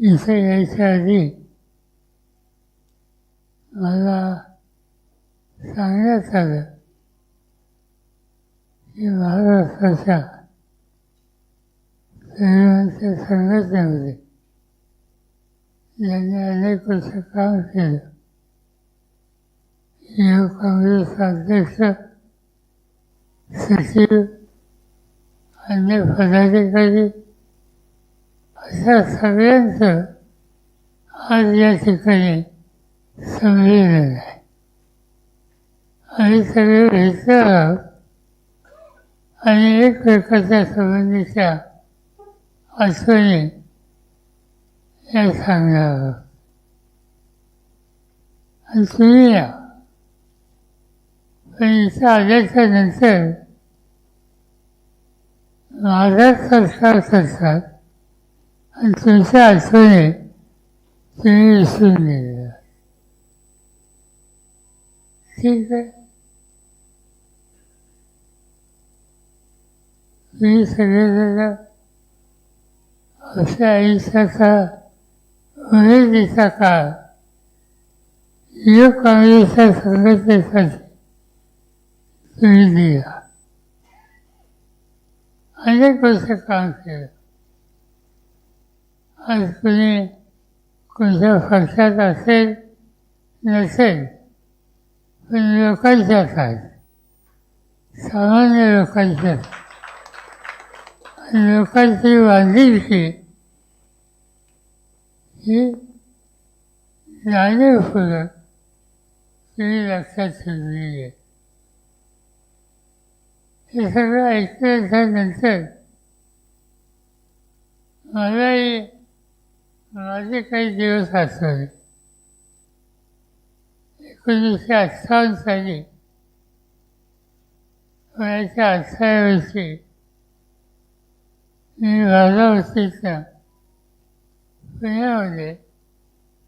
इथे यायच्या आधी मला सांगण्यात आलं की महाराष्ट्राच्या तरुणांच्या संघटनेमध्ये ज्यांनी अनेक वर्ष काम केलं, युवक काँग्रेस अध्यक्ष, सचिव, अन्य पदाधिकारी अशा सगळ्यांचं आज या ठिकाणी संमेलन आहे. आम्ही सगळे भेटलो आहोत आणि एकमेकाच्या संबंधीच्या आठवणी या सांगणार आहोत. आणि तुम्ही या, पण इथं आल्याच्या नंतर माझा सत्कार करतात आणि तुमच्या आठवणी तुम्ही विसरून गेलेला. ठीक आहे, तुम्ही सगळेजण आपल्या आयुष्याचा उमेदीचा काळ युवक काँग्रेसच्या संघटनेसाठी तुम्ही दिला. अनेक वर्ष काम केलं. आज कुणी कोणत्या पक्षात असेल नसेल, पण लोकांच्यात आहे, सामान्य लोकांच्यात. आणि लोकांची बांधिलकी ही जाणीवपूर्वक तुम्ही लक्षात ठेवलेली आहे. हे सगळं ऐकल्यानंतर मलाही माझे काही दिवस आठवले. 1958 साली वयाच्या 18व्या वर्षी मी बारामतीतनं पुण्यामध्ये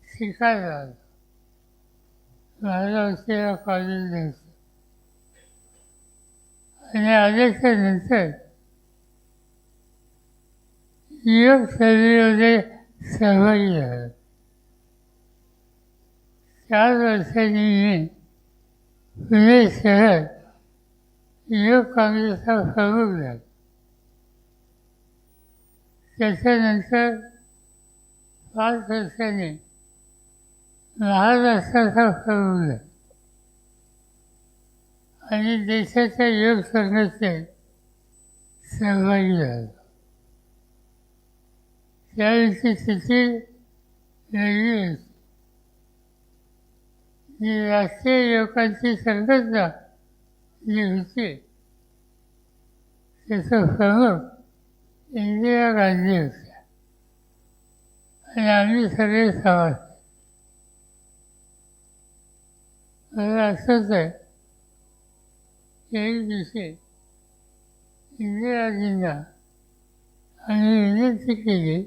शिकायला आलो. बारामतीला कॉलेज नव्हतं. आणि आल्याच्या नंतर युवक चळवळीमध्ये सहभागी झालो. 4 वर्षांनी मी पुणे शहर युवक काँग्रेसचा प्रमुख झालो. त्याच्यानंतर 5 वर्षांनी महाराष्ट्राचा प्रमुख झालो आणि देशाच्या युवक संघटनेत सहभागी झालो. त्यावेळची स्थिती वेगळी होती. जी राष्ट्रीय युवकांची संघटना जी होती त्याचं प्रमुख इंदिरा गांधी होत्या आणि आम्ही सगळे सभासद. मला असंच आहे, एक दिवशी इंदिराजींना आम्ही विनंती केली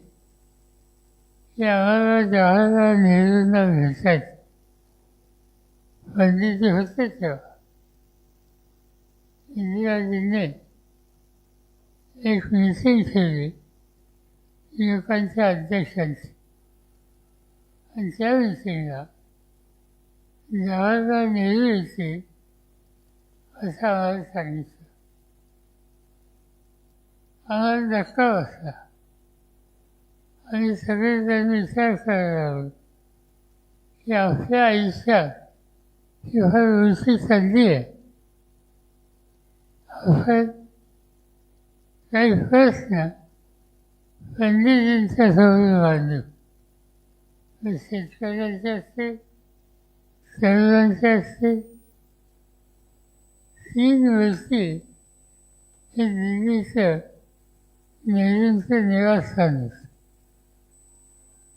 की आम्हाला जवाहरलाल नेहरूंना भेटायचं. पंडितजी होते तेव्हा. इंदिराजींनी एक मीटिंग ठेवली युवकांच्या अध्यक्षांची आणि त्या मीटिंगला जवाहरलाल नेहरू येतील असं आम्हाला सांगितलं. आम्हाला धक्का बसला. आणि सगळेजण विचार करायला लागलो की आपल्या आयुष्यात ही फार मोठी संधी आहे. आपण काही प्रश्न पंडितजींच्या समोर मांडू. शेतकऱ्यांचे असतील, तरुणांचे असतील. 3 वर्षी हे दिल्लीचं नेहरूंचं निवासस्थान होतं.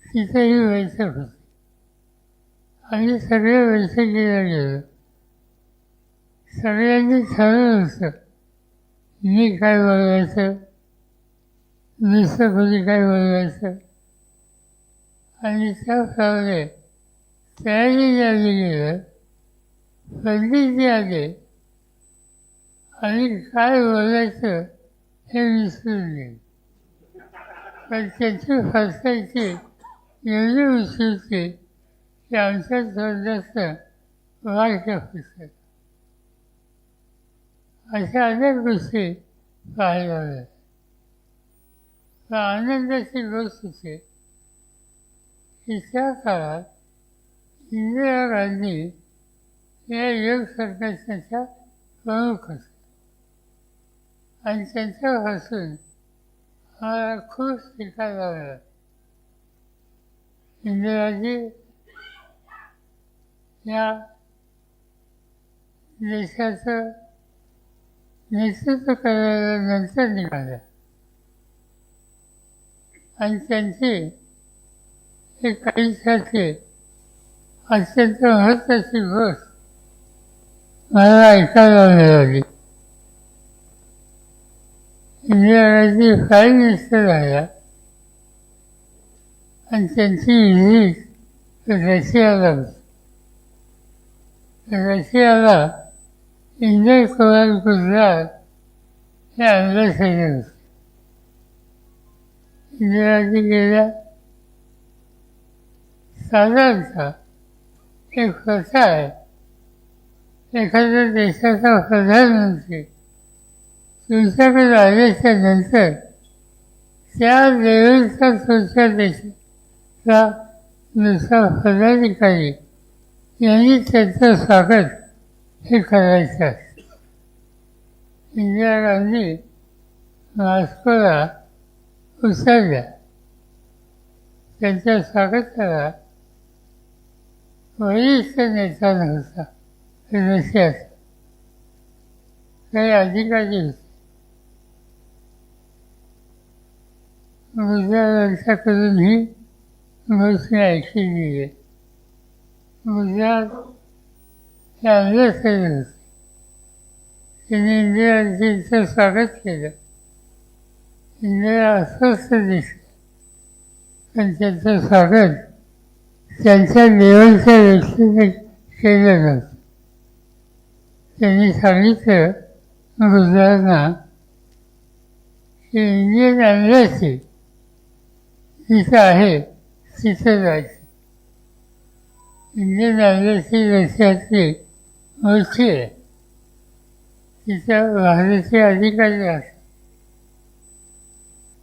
तिथेही बैठक होती. आम्ही सगळे बैठकीला गेलो. सगळ्यांनी ठरवलं होतं मी काय बोलवायचं, दुसरं कोणी काय बोलवायचं. आणि त्याप्रमाणे तयारी झाली गेलं. पंडितजी आले आणि काय बोलायचं हे विसरून गेले. पण त्यांची फसायची एवढी उत्सुकते की आमच्या थोडंसं वाक्य होतं. अशा अनेक गोष्टी पाहायला मिळतात. पण आनंदाची गोष्ट होती की त्या काळात इंदिरा गांधी या योग संघटनेच्या प्रमुख होत्या आणि त्यांच्यापासून आम्हाला खूप शिकायला मिळालं. इंदिराजी या देशाचं नेतृत्व करायला निघाल्या आणि त्यांची एक आयुष्यातली अत्यंत महत्त्वाची गोष्ट मला ऐकायला मिळाली. इंदिरा गांधी प्राईम मिनिस्टर झाल्या आणि त्यांची व्हिजिट रशियाला होती. रशियाला इंदिरा कुमार गुजराल हे अँबॅसेडर होते. इंदिराजी गेल्या. साधारणतः एक प्रथा आहे, एखाद्या देशाचा प्रधानमंत्री तुमच्याकडे आल्याच्या नंतर त्या लेवलचा तुमच्या देशाचा दुसरा पदाधिकारी यांनी त्यांचं स्वागत हे करायचं असतं. इंदिरा गांधी मॉस्कोला उतरल्या. त्यांच्या स्वागताला वरिष्ठ नेता नव्हता रशियाचा, काही अधिकारी होते. गुजरातांच्याकडून ही गोष्ट ऐकली आहे. गुजरात हे अँबॅसेडर होते. त्यांनी इंदिराजींचं स्वागत केलं. इंदिरा अस्वस्थ दिसली, पण त्यांचं स्वागत त्यांच्या लेवलच्या व्यक्तीने केलं नव्हतं. त्यांनी सांगितलं गुजरातना की इंडियन एम्बॅसी जिथं आहे तिथं जायचं. इंडियन एम्बॅसी रशियातली मोठी आहे, तिथं भारतीय अधिकारी असतात.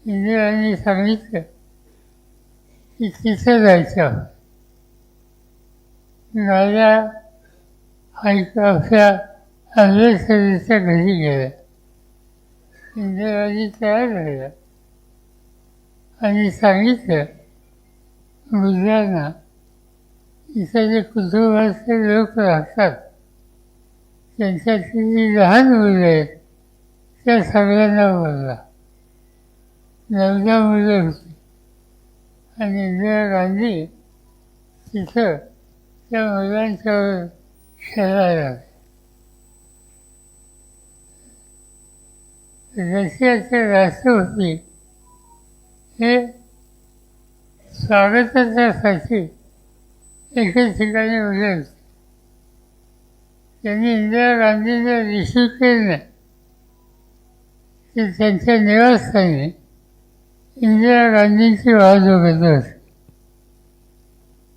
इंदिरांनी सांगितलं की तिथं जायचं. माझ्या आपल्या अम्बॅसेडरच्या घरी गेल्या. इंदिराजी तयार झाल्या आणि सांगितलं गुजरातना इथं जे कुटुंबाचे लोक राहतात त्यांच्यातली जी लहान मुलं आहेत त्या सगळ्यांना बोलला. 9 मुलं होती आणि इंदिरा गांधी तिथं त्या मुलांच्यावर खेळायला लागले. रशियाचे राष्ट्रपती हे स्वागतासाठी एकाच ठिकाणी उभे होते. त्यांनी इंदिरा गांधींना रिसीव्ह केलं नाही, ते त्यांच्या निवासस्थानी इंदिरा गांधींची वाट बघत होते.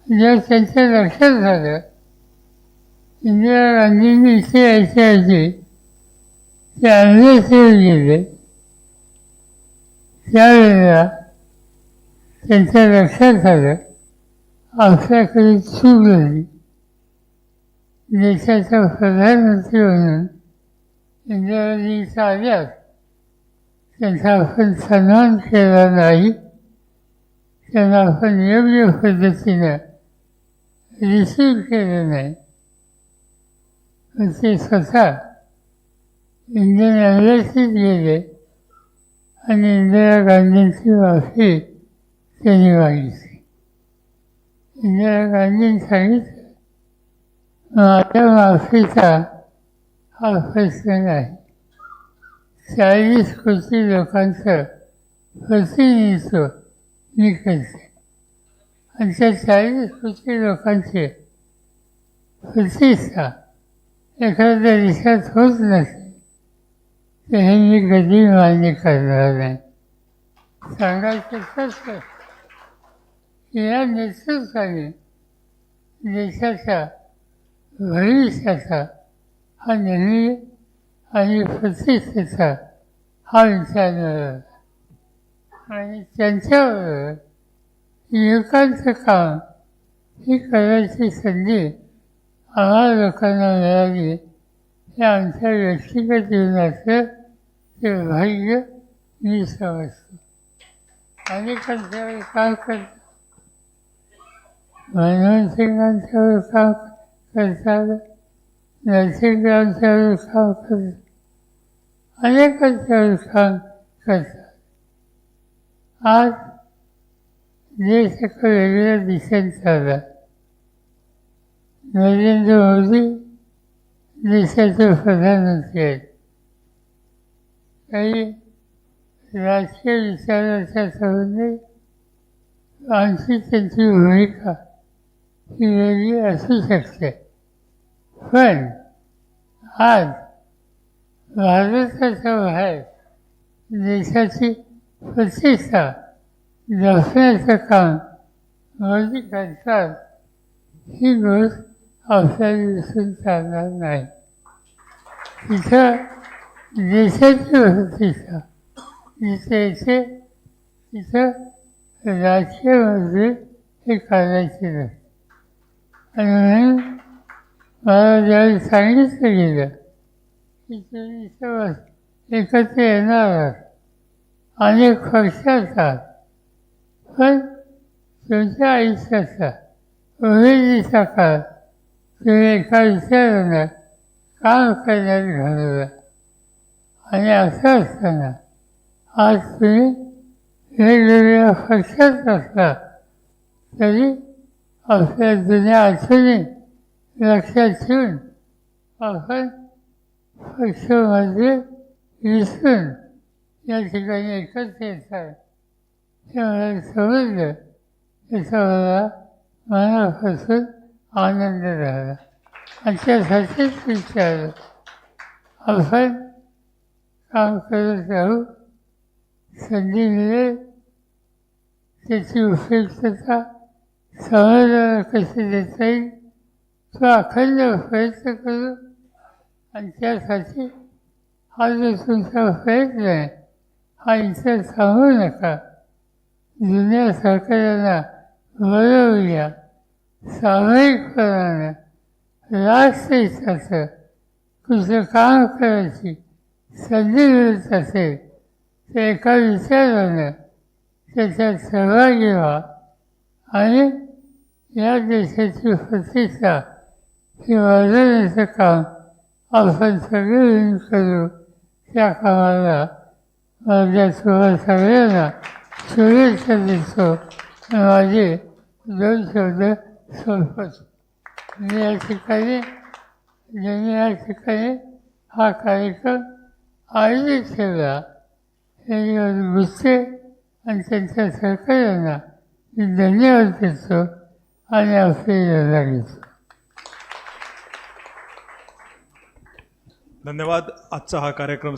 जेव्हा त्यांच्या लक्षात झालं इंदिरा गांधींनी इथे यायच्या ऐवजी ते अँबॅसेडर गेले, त्यावेळेला त्यांच्या लक्षात आलं आपल्याकडे चूक झाली. देशाचा प्रधानमंत्री म्हणून इंदिराजींच्या आल्यात त्यांचा आपण सन्मान केला नाही, त्यांना आपण योग्य पद्धतीनं रिसीव्ह केलं नाही. ते स्वतः इंडियन एम्बॅसीत गेले आणि इंदिरा गांधींची माफी त्यांनी मागितली. इंदिरा गांधींनी सांगितलं माझ्या माफीचा हा प्रश्न नाही. 40 कोटी लोकांचं प्रतिनिधित्व मी करते आणि त्या 40 कोटी लोकांची प्रतिष्ठा एखाद्या देशात होत नसेल तर हे मी कधी मान्य करणार नाही. सांगायचं तसं या नेतृत्वाने देशाच्या भविष्याचा हा निर्णय आणि प्रतिष्ठेचा हा विचार मिळाला आणि त्यांच्याबरोबर युवकांचं काम ही करायची संधी आम्हाला लोकांना मिळाली हे आमच्या व्यक्तिगत जीवनाचं ते भाग्य मी समजतो. अनेकांच्यावर काम करतात, मनमोहन सिंगांच्यावर काम करतात, नरसिंगांच्यावर काम करतात, अनेकांच्यावर काम करतात. आज देश एका वेगळ्या दिशेने चालला. नरेंद्र मोदी देशाचे प्रधानमंत्री आहेत. काही राजकीय विचाराच्या संबंधी आमची त्यांची भूमिका ही वेगळी असू शकते, पण आज भारताच्या बाहेर देशाची प्रतिष्ठा जपण्याचं काम मोदी करतात ही गोष्ट आपल्याला दिसून चालणार नाही. तिथं देशाची प्रतिष्ठा जिथे येते तिथं राजकीय मंत्री हे करायचे नाही. आणि म्हणून मला ज्यावेळी सांगितलं गेलं की तुम्ही सर्व एकत्र येणार आहात, अनेक पक्षाचा, पण तुमच्या आयुष्याचा उमेदीचा काळ तुम्ही एका विचारानं काम करण्यात घालवला. आणि असं असताना आज तुम्ही वेगवेगळ्या पक्षात असला तरी आपल्या जुन्या अडचणी लक्षात ठेवून आपण पक्षामध्ये विसरून या ठिकाणी एकत्र येतात हे मला समजलं. त्याचा मला मनापासून आनंद झाला आणि त्यासाठीच विचारलं आपण काम करत राहू, संधी मिळेल त्याची उपयुक्तता समाजाला कशी देता येईल तो अखंड प्रयत्न करू. आणि त्यासाठी हा जो तुमचा प्रयत्न आहे हा इथं थांबू नका. जुन्या सरकारांना बरोबरूया, सामायिकपणानं राष्ट्रहिताचं कुठलं काम करायची संधी मिळत असेल तर एका विचारानं त्याच्यात सहभागी व्हा आणि या देशाची प्रतिष्ठा ही वाढवण्याचं काम आपण सगळे मिळून करू. त्या कामाला माझ्या तुम्हा सगळ्यांना शुभेच्छा देतो. माझे 2 शब्द संपवतो. मी या ठिकाणी ज्यांनी या ठिकाणी हा कार्यक्रम आयोजित ठेवला त्यांनी गुस्से आणि त्यांच्या सहकार्यांना मी धन्यवाद देतो आणि आपली रजा घेतो. धन्यवाद. आजचा हा कार्यक्रम